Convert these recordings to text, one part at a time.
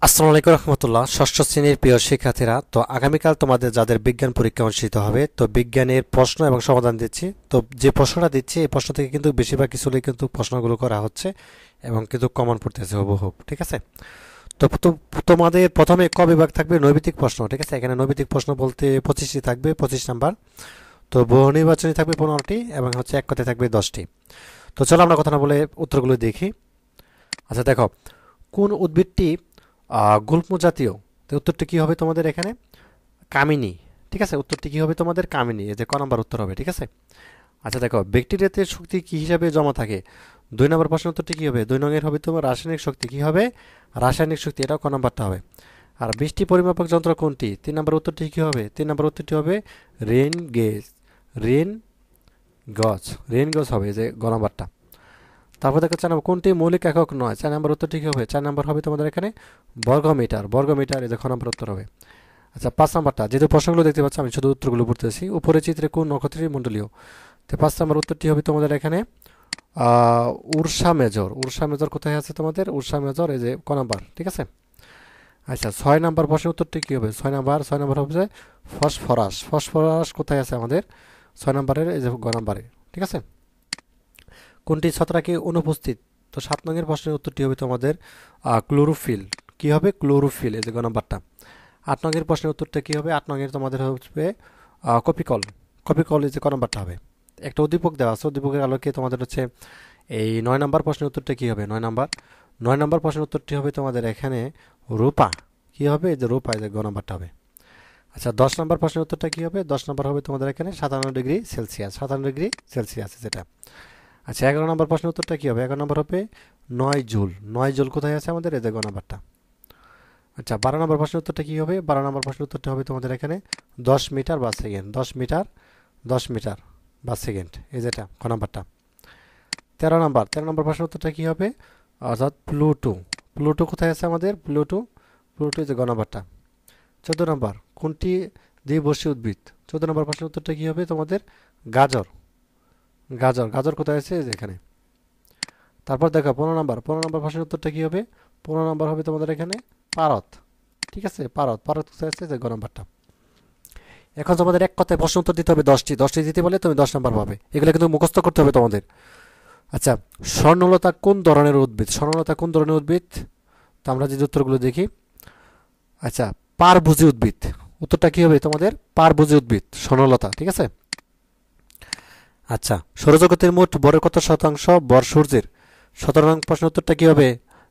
আসসালামু আলাইকুম রহমতুল্লাহ। ষষ্ঠ শ্রেণীর প্রিয় শিক্ষার্থীরা, তো আগামীকাল তোমাদের যাদের বিজ্ঞান পরীক্ষা অনুষ্ঠিত হবে, তো বিজ্ঞানের প্রশ্ন এবং সমাধান দিচ্ছি। তো যে প্রশ্নটা দিচ্ছি এই প্রশ্ন থেকে কিন্তু বেশিরভাগ কিছুই কিন্তু প্রশ্নগুলো করা হচ্ছে এবং কিন্তু কমন পড়তেছে হুবহু। ঠিক আছে? তোমাদের প্রথমে ক বিভাগ থাকবে নৈবিত্তিক প্রশ্ন। ঠিক আছে, এখানে নৈবিত্তিক প্রশ্ন বলতে 25টি থাকবে, 25 নাম্বার। তো বহু নির্বাচনী থাকবে 15টি এবং হচ্ছে এক কথায় থাকবে 10টি। তো চলো আমরা কথা না বলে উত্তরগুলো দেখি। আচ্ছা দেখো, কোন উদ্ভিদটি গুল্ম জাতীয়? তো উত্তরটি কি হবে তোমাদের এখানে? কামিনী। ঠিক আছে, উত্তরটি কি হবে তোমাদের? কামিনী। এই যে ক নম্বর উত্তর হবে। ঠিক আছে। আচ্ছা দেখো, ব্যাকটেরিয়াতে শক্তি কি হিসাবে জমা থাকে? 2 নম্বর প্রশ্ন উত্তরটি কি হবে? 2 নংয়ের হবে তোমার রাসায়নিক শক্তি। কি হবে? রাসায়নিক শক্তি। এটাও ক নম্বরটা হবে। আর বৃষ্টি পরিমাপক যন্ত্র কোনটি? 3 নম্বর উত্তরটি কি হবে? 3 নম্বর উত্তরটি হবে রেন গেজ। রেন গজ। রেন গজ হবে, এই যে গ নম্বরটা। তারপর দেখো 4 নম্বর, কোনটি মৌলিক একক নয়? 4 নম্বর উত্তর ঠিক হবে। 4 নম্বর হবে তোমাদের এখানে বর্গমিটার। বর্গমিটার, এই যে খ নম্বর উত্তর হবে। আচ্ছা 5 নম্বরটা, যেহেতু প্রশ্নগুলো দেখতে পাচ্ছ আমি শুধু উত্তরগুলো পড়তেছি। উপরে চিত্রে কোন নক্ষত্রটি মণ্ডলীয়? তো 5 নম্বর উত্তরটি হবে তোমাদের এখানে উর্সা মেজর। উর্সা মেজর কোথায় আছে তোমাদের? উর্সা মেজর, এই যে ক নম্বর। ঠিক আছে। আচ্ছা 6 নম্বর প্রশ্নের উত্তরটি কি হবে? 6 নম্বর হবে ফসফরাস। ফসফরাস কোথায় আছে আমাদের? 6 নম্বরের এই যে গ নম্বরে। ঠিক আছে। কোনটি ছত্রাকে অনুপস্থিত? তো 7 নংয়ের প্রশ্নের উত্তরটি হবে তোমাদের ক্লোরোফিল। কি হবে? ক্লোরোফিল, এই যে গ নাম্বারটা। 8 নংয়ের প্রশ্নের উত্তরটা কি হবে? 8 নংয়ের তোমাদের হবে কপিকল। কপিকল, এই যে ক নাম্বারটা হবে। একটা উদ্দীপক দেওয়া আছে, উদ্দীপকের আলোকে তোমাদের হচ্ছে এই 9 নম্বর প্রশ্নের উত্তরটা কি হবে? 9 নম্বর। 9 নম্বর প্রশ্নের উত্তরটি হবে তোমাদের এখানে রূপা। কি হবে? এই যে রূপা, এই যে গ নাম্বারটা হবে। আচ্ছা 10 নম্বর প্রশ্নের উত্তরটা কি হবে? 10 নম্বর হবে তোমাদের এখানে 57 ডিগ্রি সেলসিয়াস। 57 ডিগ্রি সেলসিয়াস যেটা। আচ্ছা 11 নম্বর প্রশ্নের উত্তরটা কি হবে? 11 নম্বর হবে 9 জুল। 9 জুল কোথায় আছে আমাদের? এই দেখো নাম্বারটা। আচ্ছা 12 নম্বর প্রশ্নের উত্তরটা কি হবে? 12 নম্বর প্রশ্নের উত্তরটা হবে তোমাদের এখানে 10 মিটার/সেকেন্ড। 10 মিটার/সেকেন্ড, এই যেটা ক নাম্বারটা। 13 নম্বর। 13 নম্বর প্রশ্নের উত্তরটা কি হবে? অর্থাৎ প্লুটো। প্লুটো কোথায় আছে আমাদের? প্লুটো। প্লুটো, এই যে গ নাম্বারটা। 14 নম্বর, কোনটি দ্বিবর্ষী উদ্ভিদ? 14 নম্বর প্রশ্নের উত্তরটা কি হবে তোমাদের? গাজর। গাজর। গাজর কোথায় আছে? এই যে এখানে। তারপর দেখো 15 নম্বর। 15 নম্বর প্রশ্নের উত্তরটা কি হবে? 15 নম্বর হবে তোমাদের এখানে পারদ। ঠিক আছে, পারদ। পারদ কোথায় আছে? যে গ নাম্বারটা। এখন তোমাদের এক কথায় প্রশ্ন উত্তর দিতে হবে 10টি। 10টি দিতে বলে তুমি 10 নম্বর পাবে। এগুলো কিন্তু মুখস্থ করতে হবে তোমাদের। আচ্ছা, স্বর্ণলতা কোন ধরনের উদ্ভিদ? স্বর্ণলতা কোন ধরনের উদ্ভিদ? তো আমরা যদি উত্তরগুলো দেখি। আচ্ছা, পারভোজী উদ্ভিদ। উত্তরটা কি হবে তোমাদের? পারভোজী উদ্ভিদ স্বর্ণলতা। ঠিক আছে। আচ্ছা, সৌরজগতের মোট ভরের কত শতাংশ ভর সূর্যের? 17 নং প্রশ্ন উত্তরটা কি হবে?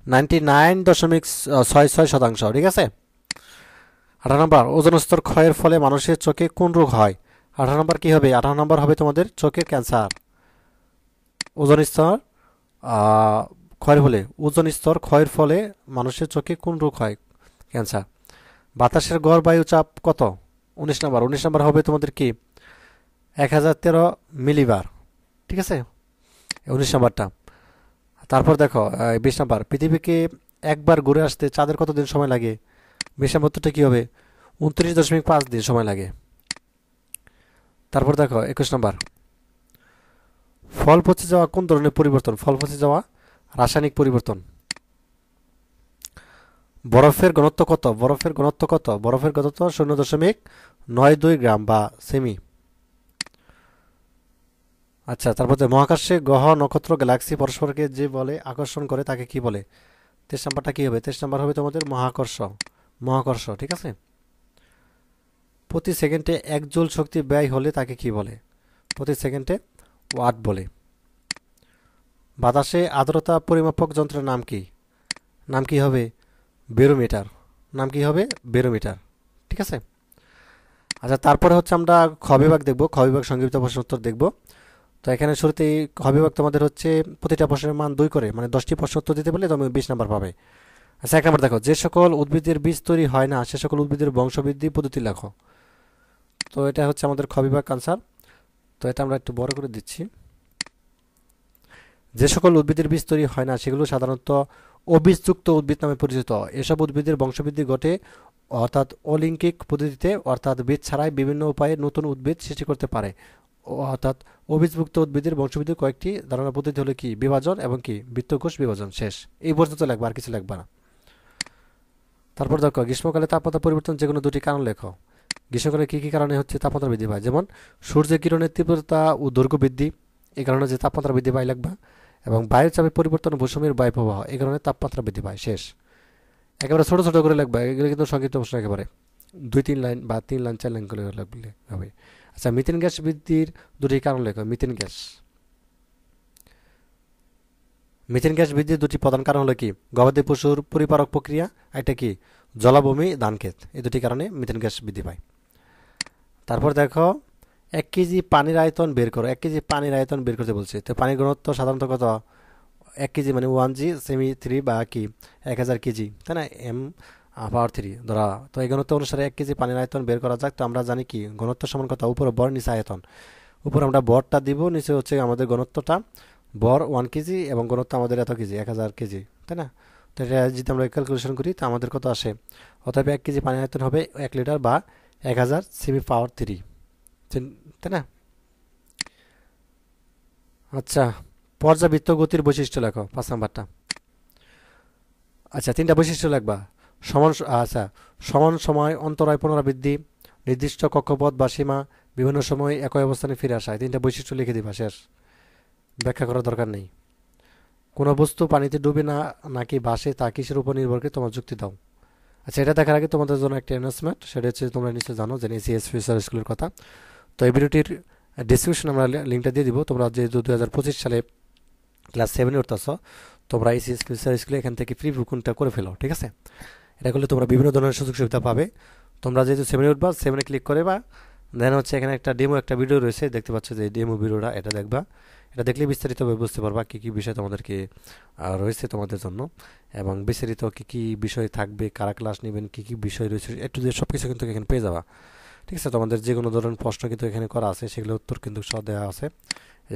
99.66%। ঠিক আছে। 18 নম্বর, ওজোন স্তর ক্ষয়ের ফলে মানুষের চোখে কোন রোগ হয়? 18 নম্বর কি হবে? 18 নম্বর হবে তোমাদের চোখের ক্যান্সার। ওজোন স্তর ক্ষয়ের ফলে, ওজোন স্তর ক্ষয়ের ফলে মানুষের চোখে কোন রোগ হয়? ক্যান্সার। বাতাসের গড় বায়ু চাপ কত? 19 নম্বর। 19 নম্বর হবে তোমাদের কি? 1013 মিলিবার। ঠিক আছে, 19 নম্বরটা। তারপর দেখো 20 নম্বর, পৃথিবীকে একবার ঘুরে আসতে চাঁদের কতদিন সময় লাগে? 20 নম্বরটা কি হবে? 29.5 দিন সময় লাগে। তারপর দেখো 21 নম্বর, ফল পচে যাওয়া কোন ধরনের পরিবর্তন? ফল পচে যাওয়া রাসায়নিক পরিবর্তন। বরফের ঘনত্ব কত? বরফের ঘনত্ব কত? বরফের ঘনত্ব 0.92 গ্রাম বা সেমি। আচ্ছা তারপর মহাকাশে গ্রহ নক্ষত্র গ্যালাক্সি পরস্পরকে যে বলে আকর্ষণ করে তাকে কি বলে? 23 নম্বরটা কি হবে? 23 নম্বর হবে তোমাদের মহাকর্ষ। মহাকর্ষ। ঠিক আছে। প্রতি সেকেন্ডে 1 জুল শক্তি ব্যয় হলে তাকে কি বলে? প্রতি সেকেন্ডে ওয়াট বলে। বাতাসে আর্দ্রতা পরিমাপক যন্ত্রের নাম কি? নাম কি হবে? বেরোমিটার। নাম কি হবে? বেরোমিটার। ঠিক আছে। আচ্ছা তারপরে হচ্ছে আমরা খ বিভাগ দেখব। খ বিভাগ সংক্ষিপ্ত প্রশ্ন উত্তর দেখব। তো এখানে শুরুতেই খ বিভাগ তোমাদের হচ্ছে প্রতিটা প্রশ্নের মান 2 করে, মানে 10টি প্রশ্ন উত্তর দিতে পারলে তুমি 20 নম্বর পাবে। আচ্ছা 1 নম্বর দেখো, যে সকল উদ্ভিদের বীজ তৈরি হয় না সে সকল উদ্ভিদের বংশবৃদ্ধি পদ্ধতি লেখো। তো এটা হচ্ছে আমাদের খ বিভাগ আনসার। তো এটা আমরা একটু বড় করে দিচ্ছি। যে সকল উদ্ভিদের বীজ তৈরি হয় না সেগুলো সাধারণত অবীজযুক্ত উদ্ভিদ নামে পরিচিত। এসব উদ্ভিদের বংশবৃদ্ধি ঘটে অর্থাৎ অলিঙ্গিক পদ্ধতিতে, অর্থাৎ বীজ ছাড়াই বিভিন্ন উপায়ে নতুন উদ্ভিদ সৃষ্টি করতে পারে। অর্থাৎ অবীজভুক্ত উদ্ভিদের বংশবৃদ্ধির কয়েকটি ধারণা পদ্ধতি হলো কি? বিভাজন এবং কি বৃত্তকোষ বিভাজন। শেষ। এই পর্যন্ত লাগবে, আর কিছু লাগবে না। তারপর দেখো গ্রীষ্মকালে তাপমাত্রা পরিবর্তন যে কোনো দুটি কারণ লেখো। গ্রীষ্মকালে কী কী কারণে হচ্ছে তাপমাত্রা বৃদ্ধি পায়? যেমন সূর্যের কিরণের তীব্রতা ও দৈর্ঘ্য বৃদ্ধি, এই কারণে যে তাপমাত্রা বৃদ্ধি পায় লিখবা। এবং বায়ুর চাপের পরিবর্তন, ভূস্বমীর বায়ু প্রবাহ, এই কারণে তাপমাত্রা বৃদ্ধি পায়। শেষ। একেবারে ছোট ছোট করে লিখবা, এগুলো কিন্তু সংক্ষিপ্ত প্রশ্ন, একেবারে 2-3 লাইন বা 3 লাইন 4 লাইন করে লিখলে হবে। আচ্ছা, মিথেন গ্যাস বৃদ্ধির দুটি কারণ লেখো। মিথেন গ্যাস বৃদ্ধির দুটি প্রধান কারণ হলো কি? গবাদি পশুর পরিপারক প্রক্রিয়া, একটা কি জলাভূমি, ধানক্ষেত, এই দুটি কারণে মিথেন গ্যাস বৃদ্ধি পায়। তারপর দেখো 1 কেজি পানির আয়তন বের করো। 1 কেজি পানির আয়তন বের করতে বলছে। তো পানির ঘনত্ব সাধারণত কত? 1 কেজি মানে 1 জি সেমি 3 বা কি 1000 কেজি, তাই না? এম পাওয়ার 3 ধরা। তো এই ঘনত্ব অনুসারে 1 কেজি পানির আয়তন বের করা যাক। তো আমরা জানি কি ঘনত্ব সমান কত? উপরে ভর, নিচে আয়তন। উপরে আমরা ভরটা দিব, নিচে হচ্ছে আমাদের ঘনত্বটা। ভর 1 কেজি এবং ঘনত্ব আমাদের এত কেজি, 1000 কেজি, তাই না? তো এটা যদি আমরা ক্যালকুলেশন করি তো আমাদের কত আসে? অতএব 1 কেজি পানির আয়তন হবে 1 লিটার বা 1000 সেমি পাওয়ার 3, তাই না? আচ্ছা, পর্যাবৃত্ত গতির বৈশিষ্ট্য লেখো 5 নাম্বারটা। আচ্ছা, 3টা বৈশিষ্ট্য লিখবা। আচ্ছা, সমান সময় অন্তরায় পুনরাবৃত্তি, নির্দিষ্ট কক্ষপথ বা সীমা, বিভিন্ন সময় একই অবস্থানে ফিরে আসা, এই 3টা বৈশিষ্ট্য লিখে দিবা। শেষ, ব্যাখ্যা করার দরকার নেই। কোনো বস্তু পানিতে ডুবে না নাকি ভাসে তা কিসের উপর নির্ভর করে তোমার যুক্তি দাও। আচ্ছা, এটা দেখার আগে তোমাদের জন্য একটা অ্যানাউন্সমেন্ট, সেটা হচ্ছে তোমরা নিশ্চয়ই জানো যে এসিএস ফিউচার স্কুলের কথা। তো এই ভিডিওটির ডিসক্রিপশন আমরা লিঙ্কটা দিয়ে দিব। তোমরা যেহেতু 2025 সালে ক্লাস 7-এ উঠতেছ, তোমরা এসিএস ফিউচার স্কুলে এখান থেকে প্রি বুকিংটা করে ফেলো, ঠিক আছে? এটা করলে তোমরা বিভিন্ন ধরনের সুযোগ সুবিধা পাবে। তোমরা যেহেতু 7-এ উঠবা, 7-এ ক্লিক করে বা দেন হচ্ছে এখানে একটা ভিডিও রয়েছে, দেখতে পাচ্ছ যে ডেমো ভিডিওটা, এটা দেখবা। এটা দেখলে বিস্তারিতভাবে বুঝতে পারবা কী কী বিষয় তোমাদেরকে রয়েছে তোমাদের জন্য, এবং বিস্তারিত কী কী বিষয় থাকবে, কারা ক্লাস নেবেন, কী কী বিষয় রয়েছে, একটু যে সব কিছু কিন্তু এখানে পেয়ে যাবা, ঠিক আছে? তোমাদের যে কোনো ধরনের প্রশ্ন কিন্তু এখানে করা আছে, সেগুলো উত্তর কিন্তু সহ দেওয়া আছে।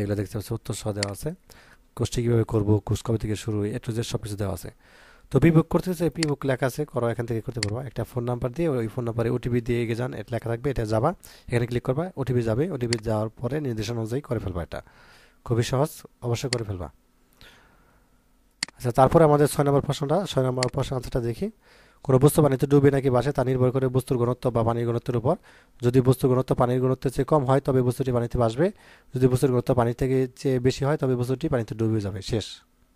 এগুলো দেখতে পাচ্ছি উত্তর সহ দেওয়া আছে। কোর্সটি কীভাবে করবো, কোর্স কবে থেকে শুরু, একটু যে সব কিছু দেওয়া আছে। তো পিবুক করতে চাই, পিবুক লেখা আছে, করো, এখান থেকে করতে পারবা। একটা ফোন নাম্বার দিয়ে, ওই ফোন নাম্বারে ওটিপি দিয়ে এগিয়ে যান, এটা লেখা থাকবে, এটা যাবা, এখানে ক্লিক করবা, ওটিপি যাবে, ওটিপি যাওয়ার পরে নির্দেশনা অনুযায়ী করে ফেলবা। এটা খুবই সহজ, অবশ্যই করে ফেলবা। আচ্ছা, তারপরে আমাদের 6 নম্বর প্রশ্নটা, 6 নম্বর প্রশ্ন আনসারটা দেখি। কোনো বস্তু পানিতে ডুবে নাকি ভাসে তা নির্ভর করে বস্তুর ঘনত্ব বা পানির ঘনত্বের উপর। যদি বস্তুর ঘনত্ব পানির ঘনত্বের চেয়ে কম হয় তবে বস্তুটি পানিতে ভাসবে, যদি বস্তুর ঘনত্ব পানির থেকে চেয়ে বেশি হয় তবে বস্তুটি পানিতে ডুবে যাবে। শেষ,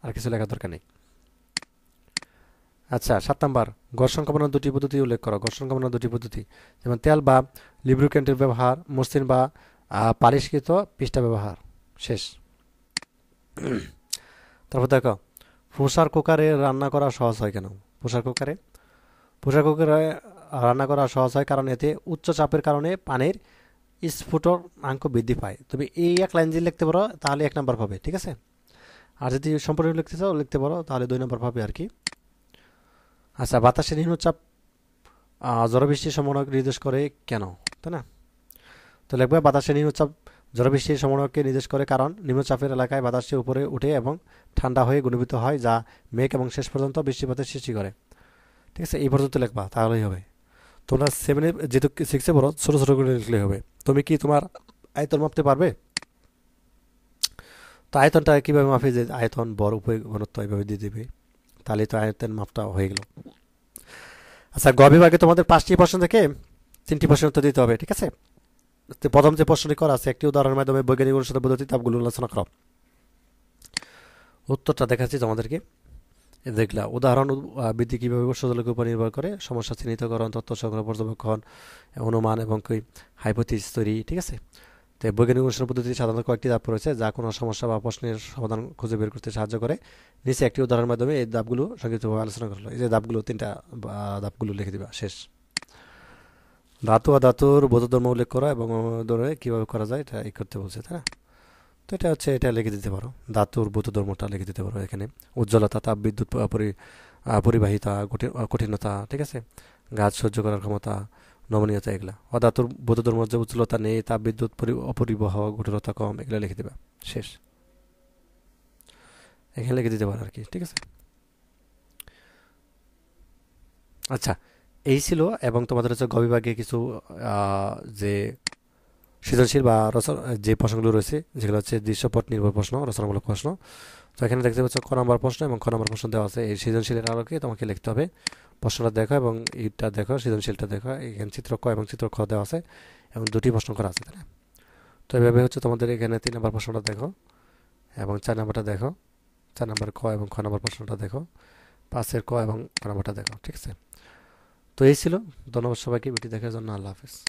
আর কিছু লেখার দরকার নেই। আচ্ছা, 7 নম্বর, ঘর্ষণ কমানোর দুটি পদ্ধতি উল্লেখ করো। ঘর্ষণ কমানোর দুটি পদ্ধতি, যেমন তেল বা লিব্রিকেন্টের ব্যবহার, মসৃণ বা পালিশকৃত পৃষ্ঠা ব্যবহার। শেষ। তারপর দেখো, প্রেসার কুকারে রান্না করা সহজ হয় কেন? প্রেসার কুকারে প্রেসার কুকারে রান্না করা সহজ হয় কারণ এতে উচ্চ চাপের কারণে পানির স্ফুটনাঙ্ক বৃদ্ধি পায়। তুমি এই এক লাইন যদি লিখতে পারো তাহলে 1 নম্বর পাবে, ঠিক আছে? আর যদি সম্পূর্ণ লিখতে চাও, লিখতে পারো, তাহলে 2 নম্বর পাবে আর কি। আচ্ছা, বাতাসে নিম্নচাপ ঝড়বৃষ্টির সম্ভাবনা নির্দেশ করে কেন, তাই না? তো লিখবে বাতাসে নিম্নচাপ ঝড়বৃষ্টির সম্ভাবনাকে নির্দেশ করে কারণ নিম্নচাপের এলাকায় বাতাসটি উপরে উঠে এবং ঠান্ডা হয়ে ঘনীভূত হয়, যা মেঘ এবং শেষ পর্যন্ত বৃষ্টিপাতের সৃষ্টি করে। ঠিক আছে, এই পর্যন্ত লিখবা, তাহলেই হবে। তোমরা 7-এ যেহেতু 6-এ পড়ো, ছোটো ছোটো করে লিখলে হবে। তুমি কি তোমার আয়তন মাপতে পারবে? তো আয়তনটা কীভাবে মাপে? যে আয়তন, বর, উপরে ঘনত্ব এইভাবে দিয়ে দেবে, তাহলে তো আয়তন মাপটা হয়ে গেল। আচ্ছা, গ বিভাগে তোমাদের 5টি প্রশ্ন থেকে 3টি প্রশ্নের উত্তর দিতে হবে, ঠিক আছে? তো প্রথম যে প্রশ্নটি করা আছে, একটি উদাহরণের মাধ্যমে বৈজ্ঞানিক অনুসারে পদ্ধতি তাপগুলো আলোচনা করো। উত্তরটা দেখাচ্ছি তোমাদেরকে, দেখলা উদাহরণ। বৃদ্ধি কীভাবে সূর্যালোকের উপর নির্ভর করে, সমস্যা চিহ্নিতকরণ, তথ্য সংগ্রহ, পর্যবেক্ষণ, অনুমান এবং হাইপোথিসিস তৈরি, ঠিক আছে? তো বৈজ্ঞানিক অনুসরণ পদ্ধতি সাধারণত কয়েকটি ধাপ রয়েছে যা কোনো সমস্যা বা প্রশ্নের সমাধান খুঁজে বের করতে সাহায্য করে। নিচে একটি উদাহরণের মাধ্যমে এই ধাপগুলো সংক্ষিপ্তভাবে আলোচনা করলো। এই যে ধাপগুলো, 3টা ধাপগুলো লিখে দিবা। শেষ। ধাতু আর ধাতুর বোধধর্ম উল্লেখ করা এবং ধরে কীভাবে করা যায় এটা করতে বলছে, তাই না? তো এটা হচ্ছে, এটা লিখে দিতে পারো, ধাতুর বোধধর্মটা লিখে দিতে পারো এখানে। উজ্জ্বলতা, তাপ বিদ্যুৎ পরিবাহিতা, কঠিনতা, ঠিক আছে, গাছ সহ্য করার ক্ষমতা, নমনীয়তা, এগুলা। অধাতুর বোধধর্ম যে উজ্জ্বলতা নেই, তাপ বিদ্যুৎ অপরিবহ, কঠোরতা কম, এগুলো লিখে দেবা। শেষ, এখানে লিখে দিতে পারো আর কি, ঠিক আছে? আচ্ছা, এই ছিল। এবং তোমাদের হচ্ছে গ বিভাগে কিছু যে সৃজনশীল বা যে প্রশ্নগুলো রয়েছে, যেগুলো হচ্ছে দৃশ্যপট নির্ভর প্রশ্ন, রচনামূলক প্রশ্ন। তো এখানে দেখতে পাচ্ছ ক নম্বর প্রশ্ন এবং খ নম্বর প্রশ্ন দেওয়া আছে। এই সৃজনশীলের আলোকে তোমাকে লিখতে হবে প্রশ্নটা দেখো এবং এইটা দেখো, সৃজনশীলটা দেখো। এখানে চিত্র ক এবং চিত্র খ দেওয়া আছে এবং দুটি প্রশ্ন করা আছে, তাই না? তো এভাবে হচ্ছে তোমাদের এখানে 3 নম্বর প্রশ্নটা দেখো এবং 4 নম্বরটা দেখো, 4 নম্বর ক এবং খ নম্বর প্রশ্নটা দেখো, 5-এর ক এবং খ নম্বরটা দেখো। ঠিক আছে, তো এই ছিল। ধন্যবাদ সবাইকে ভিডিও দেখার জন্য। আল্লাহ হাফিজ।